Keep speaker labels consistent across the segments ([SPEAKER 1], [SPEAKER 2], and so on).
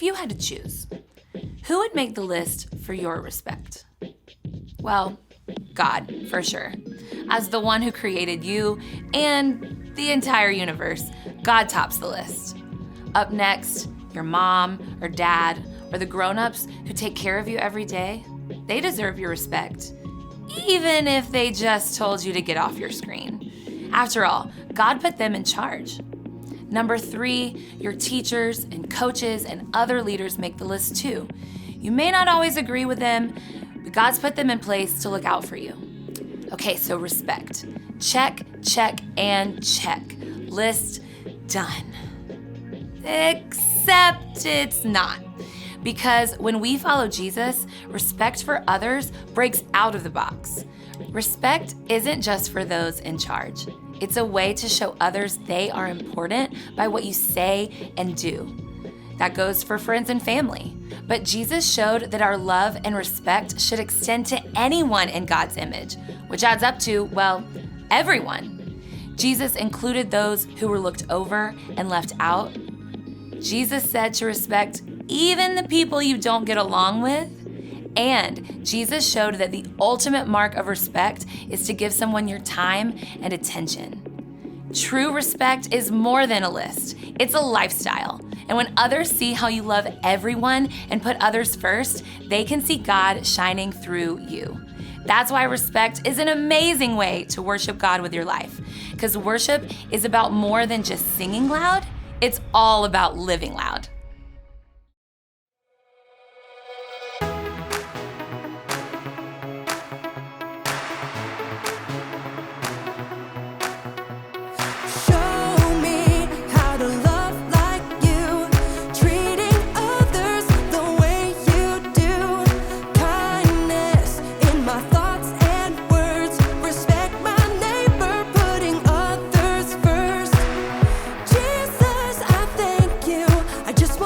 [SPEAKER 1] If you had to choose, who would make the list for your respect? Well, God, for sure. As the one who created you and the entire universe, God tops the list. Up next, your mom or dad or the grown-ups who take care of you every day, they deserve your respect, even if they just told you to get off your screen. After all, God put them in charge. Number 3, your teachers and coaches and other leaders make the list too. You may not always agree with them, but God's put them in place to look out for you. Okay, so respect. Check, check, and check. List done. Except it's not. Because when we follow Jesus, respect for others breaks out of the box. Respect isn't just for those in charge. It's a way to show others they are important by what you say and do. That goes for friends and family. But Jesus showed that our love and respect should extend to anyone in God's image, which adds up to, well, everyone. Jesus included those who were looked over and left out. Jesus said to respect even the people you don't get along with. And Jesus showed that the ultimate mark of respect is to give someone your time and attention. True respect is more than a list. It's a lifestyle. And when others see how you love everyone and put others first, they can see God shining through you. That's why respect is an amazing way to worship God with your life. Because worship is about more than just singing loud. It's all about living loud.
[SPEAKER 2] I just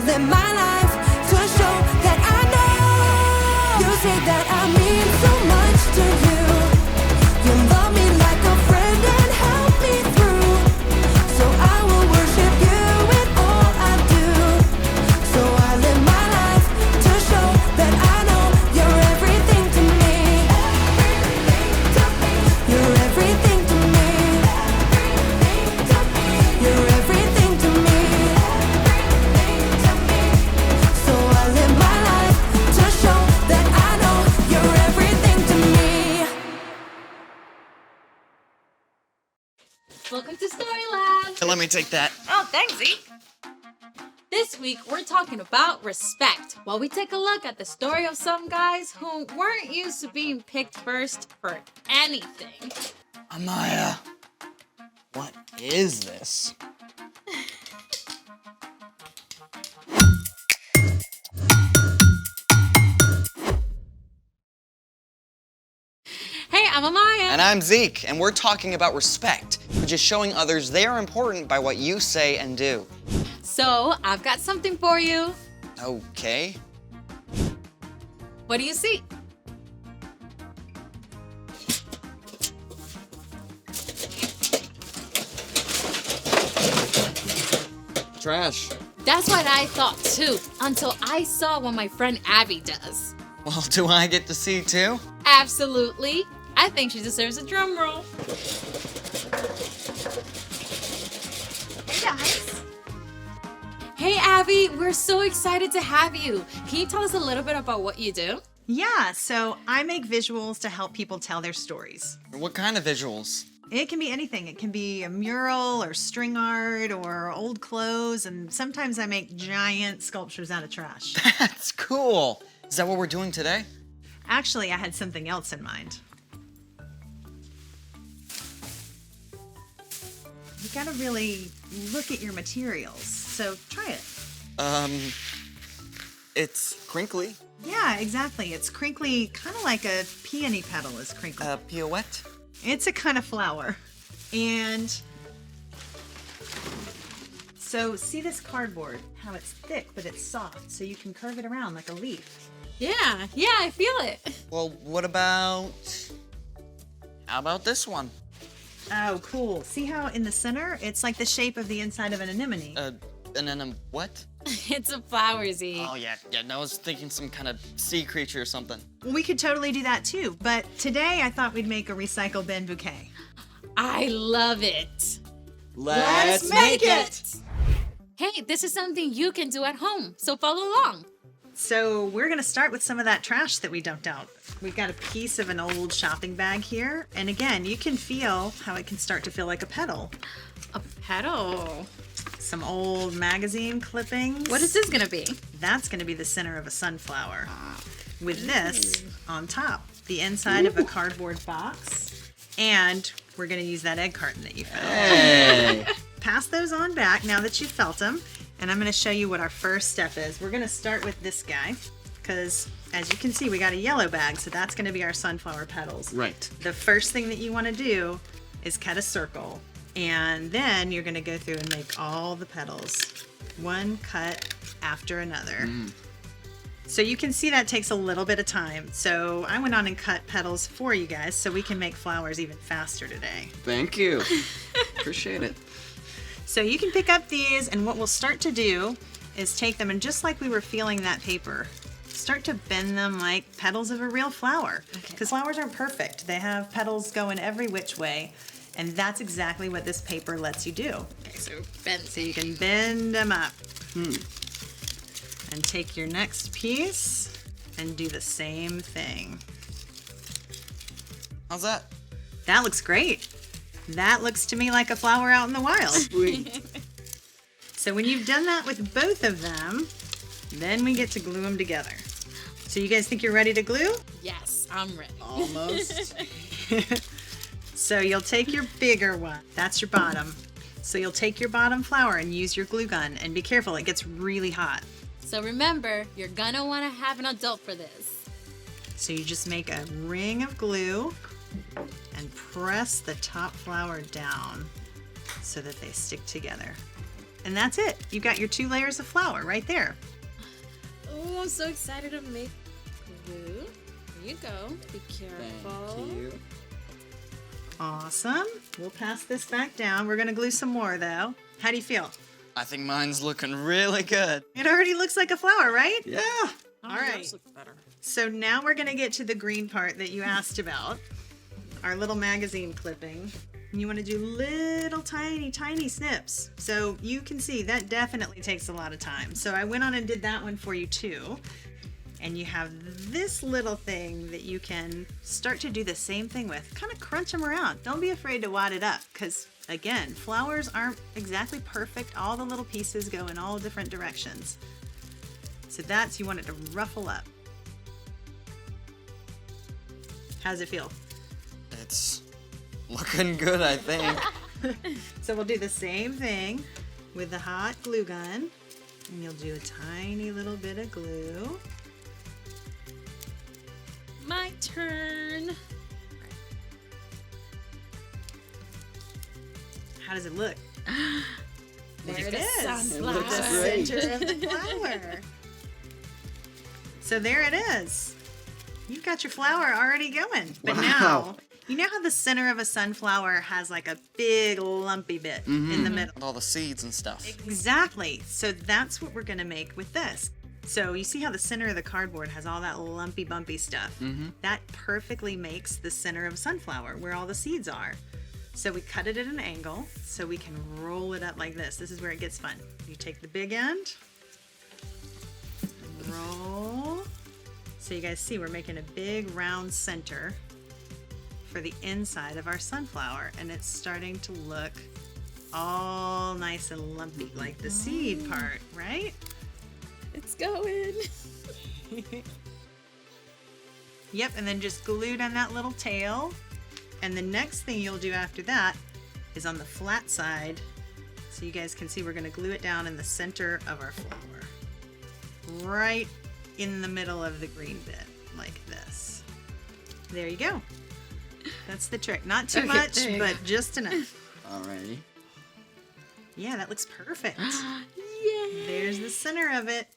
[SPEAKER 2] live my life to show that I know. You say that I mean so much to you. You love me like a friend and help me through. So I will worship you in all I do. So I live my life to show that I know you're everything to me. You're everything to me. You're everything to me. So I live my life to show that I know you're everything to me.
[SPEAKER 3] Welcome to Storyland!
[SPEAKER 4] Let me take that.
[SPEAKER 3] Oh, thanks, Zeke! This week, we're talking about respect, while we take a look at the story of some guys who weren't used to being picked first for anything.
[SPEAKER 4] Amaya, what is this?
[SPEAKER 3] Hey, I'm Amaya!
[SPEAKER 4] And I'm Zeke, and we're talking about respect, which is showing others they are important by what you say and do.
[SPEAKER 3] So, I've got something for you.
[SPEAKER 4] Okay.
[SPEAKER 3] What do you see?
[SPEAKER 4] Trash.
[SPEAKER 3] That's what I thought too, until I saw what my friend Abby does.
[SPEAKER 4] Well, do I get to see too?
[SPEAKER 3] Absolutely. I think she deserves a drum roll.
[SPEAKER 5] Hey guys.
[SPEAKER 3] Hey Abby, we're so excited to have you. Can you tell us a little bit about what you do?
[SPEAKER 5] Yeah, so I make visuals to help people tell their stories.
[SPEAKER 4] What kind of visuals?
[SPEAKER 5] It can be anything. It can be a mural or string art or old clothes, and sometimes I make giant sculptures out of trash.
[SPEAKER 4] That's cool. Is that what we're doing today?
[SPEAKER 5] Actually, I had something else in mind. You gotta really look at your materials, so try it.
[SPEAKER 4] It's crinkly.
[SPEAKER 5] Yeah, exactly. It's crinkly, kind of like a peony petal is crinkly.
[SPEAKER 4] Pirouette?
[SPEAKER 5] It's a kind of flower. And so see this cardboard, how it's thick, but it's soft, so you can curve it around like a leaf.
[SPEAKER 3] Yeah, I feel it.
[SPEAKER 4] Well, how about this one?
[SPEAKER 5] Oh, cool. See how in the center, it's like the shape of the inside of an anemone.
[SPEAKER 4] And then what?
[SPEAKER 3] It's a flower, Z.
[SPEAKER 4] Oh, yeah, I was thinking some kind of sea creature or something.
[SPEAKER 5] We could totally do that too, but today I thought we'd make a recycle bin bouquet.
[SPEAKER 3] I love it.
[SPEAKER 4] Let's
[SPEAKER 5] make it!
[SPEAKER 3] Hey, this is something you can do at home, so follow along.
[SPEAKER 5] So we're gonna start with some of that trash that we dumped out. We've got a piece of an old shopping bag here, and again, you can feel how it can start to feel like a petal.
[SPEAKER 3] A petal.
[SPEAKER 5] Some old magazine clippings.
[SPEAKER 3] What is this gonna be?
[SPEAKER 5] That's gonna be the center of a sunflower. With this on top, the inside of a cardboard box, and we're gonna use that egg carton that you found.
[SPEAKER 4] Hey!
[SPEAKER 5] Pass those on back now that you've felt them, and I'm gonna show you what our first step is. We're gonna start with this guy, because as you can see, we got a yellow bag, so that's gonna be our sunflower petals.
[SPEAKER 4] Right.
[SPEAKER 5] The first thing that you wanna do is cut a circle, and then you're gonna go through and make all the petals, one cut after another. So you can see that takes a little bit of time. So I went on and cut petals for you guys so we can make flowers even faster today.
[SPEAKER 6] Thank you. Appreciate it.
[SPEAKER 5] So you can pick up these, and what we'll start to do is take them, and just like we were feeling that paper, start to bend them like petals of a real flower. Because flowers aren't perfect. They have petals going every which way, and that's exactly what this paper lets you do.
[SPEAKER 3] Okay, so bend.
[SPEAKER 5] So you can bend them up. And take your next piece and do the same thing.
[SPEAKER 4] How's that?
[SPEAKER 5] That looks great. That looks to me like a flower out in the wild.
[SPEAKER 6] Sweet.
[SPEAKER 5] So when you've done that with both of them, then we get to glue them together. So you guys think you're ready to glue?
[SPEAKER 3] Yes, I'm ready.
[SPEAKER 5] Almost. So you'll take your bigger one. That's your bottom. So you'll take your bottom flower and use your glue gun, and be careful, it gets really hot.
[SPEAKER 3] So remember, you're gonna wanna have an adult for this.
[SPEAKER 5] So you just make a ring of glue and press the top flower down so that they stick together. And that's it. You got your 2 layers of flour right there.
[SPEAKER 3] Oh, I'm so excited to make glue. Here you go. Be careful.
[SPEAKER 6] Thank you.
[SPEAKER 5] Awesome. We'll pass this back down. We're gonna glue some more though. How do you feel?
[SPEAKER 4] I think mine's looking really good.
[SPEAKER 5] It already looks like a flower, right?
[SPEAKER 4] Yeah.
[SPEAKER 5] All right. So now we're gonna get to the green part that you asked about. Our little magazine clipping. And you wanna do little tiny snips. So you can see that definitely takes a lot of time. So I went on and did that one for you too. And you have this little thing that you can start to do the same thing with. Kind of crunch them around. Don't be afraid to wad it up because, again, flowers aren't exactly perfect. All the little pieces go in all different directions. So you want it to ruffle up. How's it feel?
[SPEAKER 4] It's looking good, I think.
[SPEAKER 5] So we'll do the same thing with the hot glue gun. And you'll do a tiny little bit of glue.
[SPEAKER 3] My turn.
[SPEAKER 5] How does it look?
[SPEAKER 3] There it
[SPEAKER 5] is.
[SPEAKER 3] is.
[SPEAKER 6] It looks
[SPEAKER 5] The
[SPEAKER 6] great.
[SPEAKER 5] center of the flower. So there it is. You've got your flower already going. But
[SPEAKER 6] Wow.
[SPEAKER 5] now, you know how the center of a sunflower has like a big lumpy bit in the middle?
[SPEAKER 4] With all the seeds and stuff.
[SPEAKER 5] Exactly. So that's what we're going to make with this. So you see how the center of the cardboard has all that lumpy bumpy stuff? That perfectly makes the center of a sunflower where all the seeds are. So we cut it at an angle so we can roll it up like this. This is where it gets fun. You take the big end, roll. So you guys see we're making a big round center for the inside of our sunflower, and it's starting to look all nice and lumpy like the seed part, right?
[SPEAKER 3] It's going.
[SPEAKER 5] Yep, and then just glue down that little tail. And the next thing you'll do after that is on the flat side. So you guys can see we're gonna glue it down in the center of our flower. Right in the middle of the green bit, like this. There you go. That's the trick. Not too
[SPEAKER 3] Okay,
[SPEAKER 5] much,
[SPEAKER 3] there you
[SPEAKER 5] but just enough.
[SPEAKER 6] Alrighty.
[SPEAKER 5] Yeah, that looks perfect.
[SPEAKER 3] Yay.
[SPEAKER 5] There's the center of it.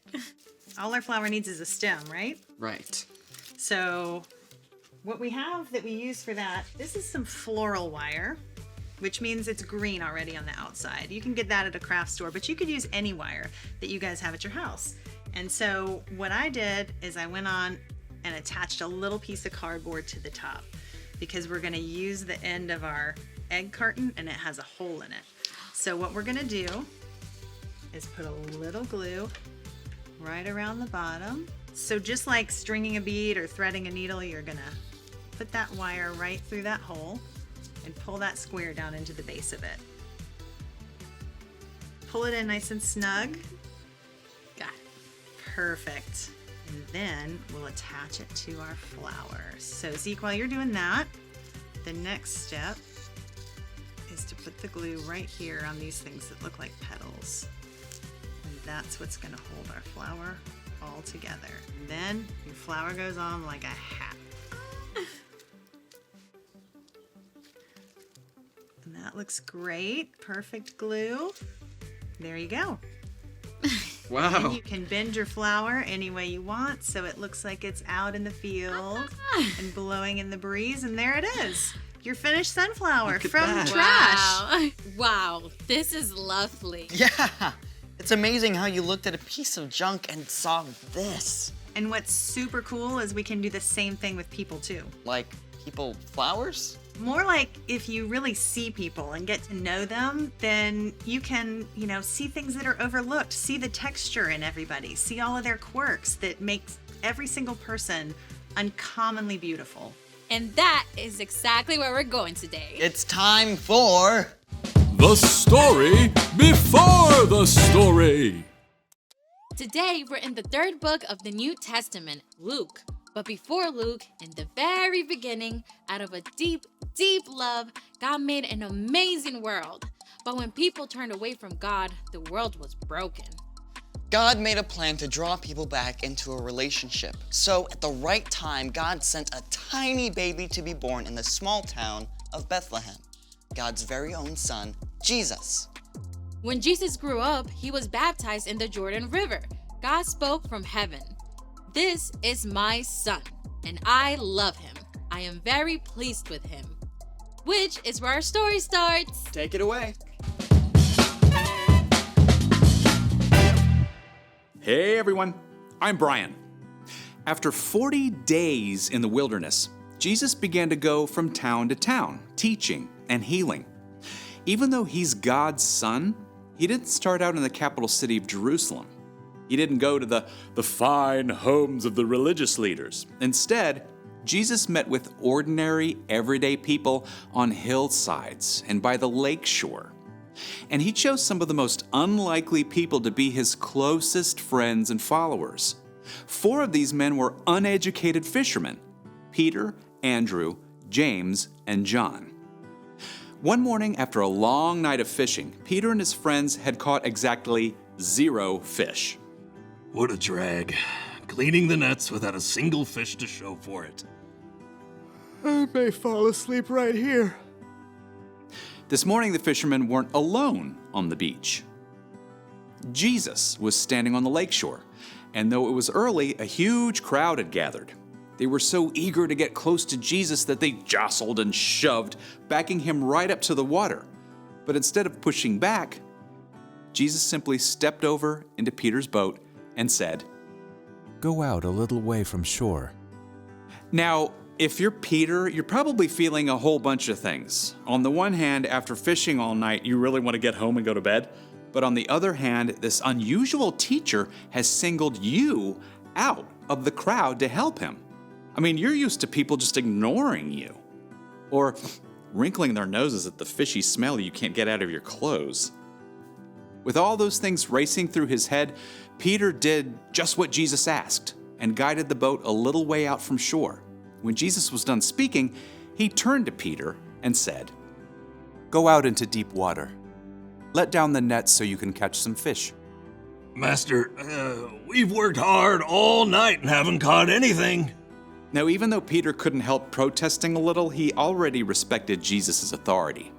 [SPEAKER 5] All our flower needs is a stem, right?
[SPEAKER 6] Right.
[SPEAKER 5] So what we have that we use for that, this is some floral wire, which means it's green already on the outside. You can get that at a craft store, but you could use any wire that you guys have at your house. And so what I did is I went on and attached a little piece of cardboard to the top because we're gonna use the end of our egg carton and it has a hole in it. So what we're gonna do is put a little glue right around the bottom. So just like stringing a bead or threading a needle, you're gonna put that wire right through that hole and pull that square down into the base of it. Pull it in nice and snug.
[SPEAKER 3] Got it.
[SPEAKER 5] Perfect. And then we'll attach it to our flower. So Zeke, while you're doing that, the next step is to put the glue right here on these things that look like petals. And that's what's gonna hold our flower all together. And then your flower goes on like a hat. And that looks great. Perfect glue. There you go. And
[SPEAKER 6] Wow.
[SPEAKER 5] you can bend your flower any way you want so it looks like it's out in the field and blowing in the breeze. And there it is. Your finished sunflower
[SPEAKER 6] Look at
[SPEAKER 5] from
[SPEAKER 6] that.
[SPEAKER 5] trash.
[SPEAKER 3] Wow. Wow. This is lovely.
[SPEAKER 4] Yeah. It's amazing how you looked at a piece of junk and saw this.
[SPEAKER 5] And what's super cool is we can do the same thing with people too.
[SPEAKER 4] Like people flowers?
[SPEAKER 5] More like if you really see people and get to know them, then you can, see things that are overlooked, see the texture in everybody, see all of their quirks that makes every single person uncommonly beautiful.
[SPEAKER 3] And that is exactly where we're going today.
[SPEAKER 4] It's time for
[SPEAKER 7] The story before the story.
[SPEAKER 3] Today, we're in the third book of the New Testament, Luke. But before Luke, in the very beginning, out of a deep, deep love, God made an amazing world. But when people turned away from God, the world was broken.
[SPEAKER 4] God made a plan to draw people back into a relationship. So at the right time, God sent a tiny baby to be born in the small town of Bethlehem, God's very own son, Jesus.
[SPEAKER 3] When Jesus grew up, he was baptized in the Jordan River. God spoke from heaven. This is my son, and I love him. I am very pleased with him. Which is where our story starts.
[SPEAKER 6] Take it away.
[SPEAKER 8] Hey everyone, I'm Brian. After 40 days in the wilderness, Jesus began to go from town to town, teaching and healing. Even though he's God's son, he didn't start out in the capital city of Jerusalem. He didn't go to the fine homes of the religious leaders. Instead, Jesus met with ordinary, everyday people on hillsides and by the lake shore. And he chose some of the most unlikely people to be his closest friends and followers. 4 of these men were uneducated fishermen: Peter, Andrew, James, and John. One morning, after a long night of fishing, Peter and his friends had caught exactly 0 fish.
[SPEAKER 9] What a drag. Cleaning the nets without a single fish to show for it.
[SPEAKER 10] I may fall asleep right here.
[SPEAKER 8] This morning, the fishermen weren't alone on the beach. Jesus was standing on the lakeshore, and though it was early, a huge crowd had gathered. They were so eager to get close to Jesus that they jostled and shoved, backing him right up to the water. But instead of pushing back, Jesus simply stepped over into Peter's boat and said,
[SPEAKER 10] Go out a little way from shore.
[SPEAKER 8] Now, if you're Peter, you're probably feeling a whole bunch of things. On the one hand, after fishing all night, you really want to get home and go to bed. But on the other hand, this unusual teacher has singled you out of the crowd to help him. I mean, you're used to people just ignoring you or wrinkling their noses at the fishy smell you can't get out of your clothes. With all those things racing through his head, Peter did just what Jesus asked and guided the boat a little way out from shore. When Jesus was done speaking, he turned to Peter and said,
[SPEAKER 10] Go out into deep water. Let down the net so you can catch some fish.
[SPEAKER 9] Master, we've worked hard all night and haven't caught anything.
[SPEAKER 8] Now, even though Peter couldn't help protesting a little, he already respected Jesus' authority.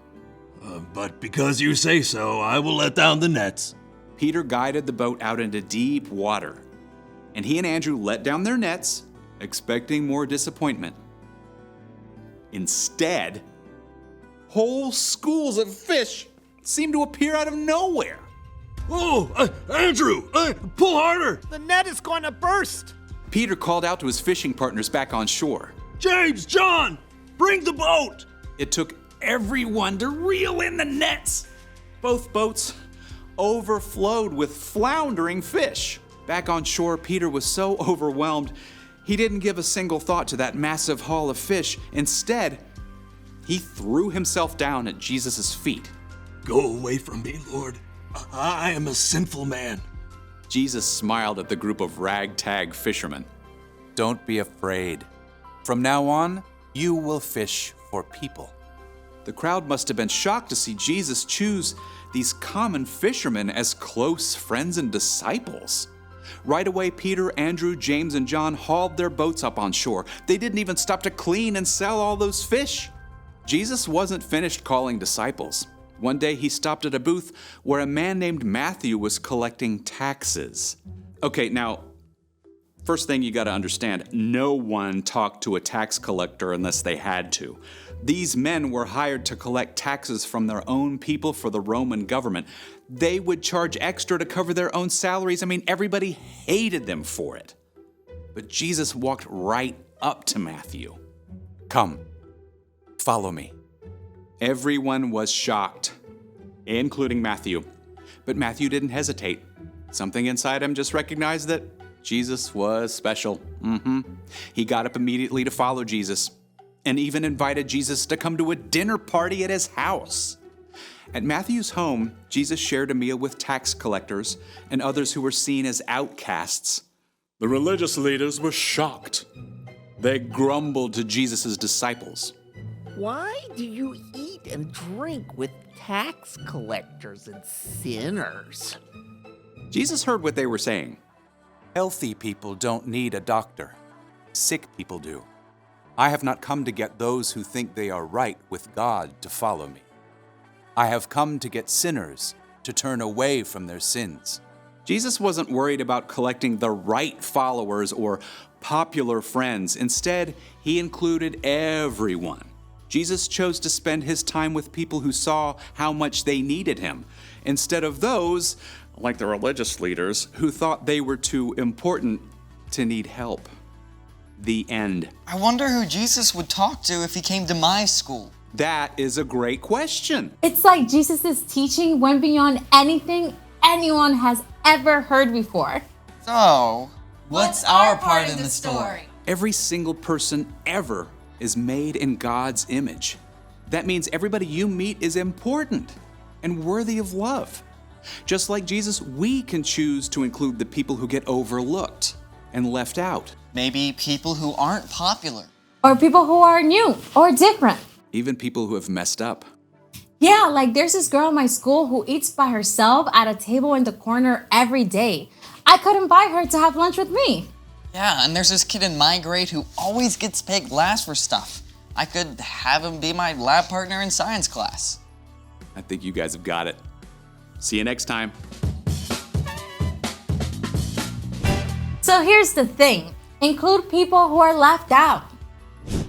[SPEAKER 9] But because you say so, I will let down the nets.
[SPEAKER 8] Peter guided the boat out into deep water, and he and Andrew let down their nets, expecting more disappointment. Instead, whole schools of fish seemed to appear out of nowhere.
[SPEAKER 9] Oh, Andrew, pull harder!
[SPEAKER 10] The net is going to burst!
[SPEAKER 8] Peter called out to his fishing partners back on shore.
[SPEAKER 9] James, John, bring the boat!
[SPEAKER 8] It took everyone to reel in the nets. Both boats overflowed with floundering fish. Back on shore, Peter was so overwhelmed, he didn't give a single thought to that massive haul of fish. Instead, he threw himself down at Jesus' feet.
[SPEAKER 9] Go away from me, Lord. I am a sinful man.
[SPEAKER 8] Jesus smiled at the group of ragtag fishermen.
[SPEAKER 10] Don't be afraid. From now on, you will fish for people.
[SPEAKER 8] The crowd must have been shocked to see Jesus choose these common fishermen as close friends and disciples. Right away, Peter, Andrew, James, and John hauled their boats up on shore. They didn't even stop to clean and sell all those fish. Jesus wasn't finished calling disciples. One day he stopped at a booth where a man named Matthew was collecting taxes. Okay, now, first thing you got to understand, no one talked to a tax collector unless they had to. These men were hired to collect taxes from their own people for the Roman government. They would charge extra to cover their own salaries. I mean, everybody hated them for it. But Jesus walked right up to Matthew.
[SPEAKER 10] Come, follow me.
[SPEAKER 8] Everyone was shocked, including Matthew. But Matthew didn't hesitate. Something inside him just recognized that Jesus was special. He got up immediately to follow Jesus and even invited Jesus to come to a dinner party at his house. At Matthew's home, Jesus shared a meal with tax collectors and others who were seen as outcasts.
[SPEAKER 7] The religious leaders were shocked.
[SPEAKER 8] They grumbled to Jesus' disciples.
[SPEAKER 11] Why do you eat and drink with tax collectors and sinners?
[SPEAKER 8] Jesus heard what they were saying.
[SPEAKER 10] Healthy people don't need a doctor. Sick people do. I have not come to get those who think they are right with God to follow me. I have come to get sinners to turn away from their sins.
[SPEAKER 8] Jesus wasn't worried about collecting the right followers or popular friends. Instead, he included everyone. Jesus chose to spend his time with people who saw how much they needed him, instead of those, like the religious leaders, who thought they were too important to need help. The end.
[SPEAKER 4] I wonder who Jesus would talk to if he came to my school.
[SPEAKER 8] That is a great question.
[SPEAKER 12] It's like Jesus' teaching went beyond anything anyone has ever heard before.
[SPEAKER 4] So, what's our part in the story?
[SPEAKER 8] Every single person ever is made in God's image. That means everybody you meet is important and worthy of love. Just like Jesus, we can choose to include the people who get overlooked and left out.
[SPEAKER 4] Maybe people who aren't popular.
[SPEAKER 12] Or people who are new or different.
[SPEAKER 8] Even people who have messed up.
[SPEAKER 12] Yeah, like there's this girl in my school who eats by herself at a table in the corner every day. I could invite her to have lunch with me.
[SPEAKER 4] Yeah, and there's this kid in my grade who always gets picked last for stuff. I could have him be my lab partner in science class.
[SPEAKER 8] I think you guys have got it. See you next time.
[SPEAKER 12] So here's the thing. Include people who are left out.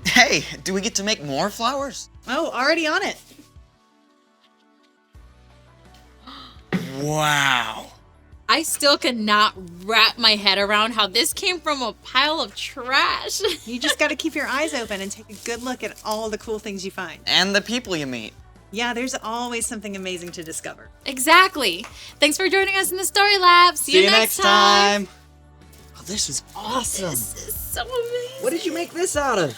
[SPEAKER 4] Hey, do we get to make more flowers?
[SPEAKER 5] Oh, already on it.
[SPEAKER 4] Wow.
[SPEAKER 3] I still cannot wrap my head around how this came from a pile of trash.
[SPEAKER 5] You just got to keep your eyes open and take a good look at all the cool things you find.
[SPEAKER 4] And the people you meet.
[SPEAKER 5] Yeah, there's always something amazing to discover.
[SPEAKER 3] Exactly. Thanks for joining us in the Story Lab. See you next time.
[SPEAKER 6] Oh, this is awesome.
[SPEAKER 3] This is so amazing.
[SPEAKER 6] What did you make this out of?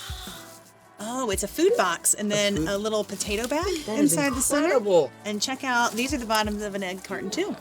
[SPEAKER 5] Oh, it's a food box and then a little potato bag
[SPEAKER 6] That is
[SPEAKER 5] inside the center.
[SPEAKER 6] incredible.
[SPEAKER 5] And check out, these are the bottoms of an egg carton too.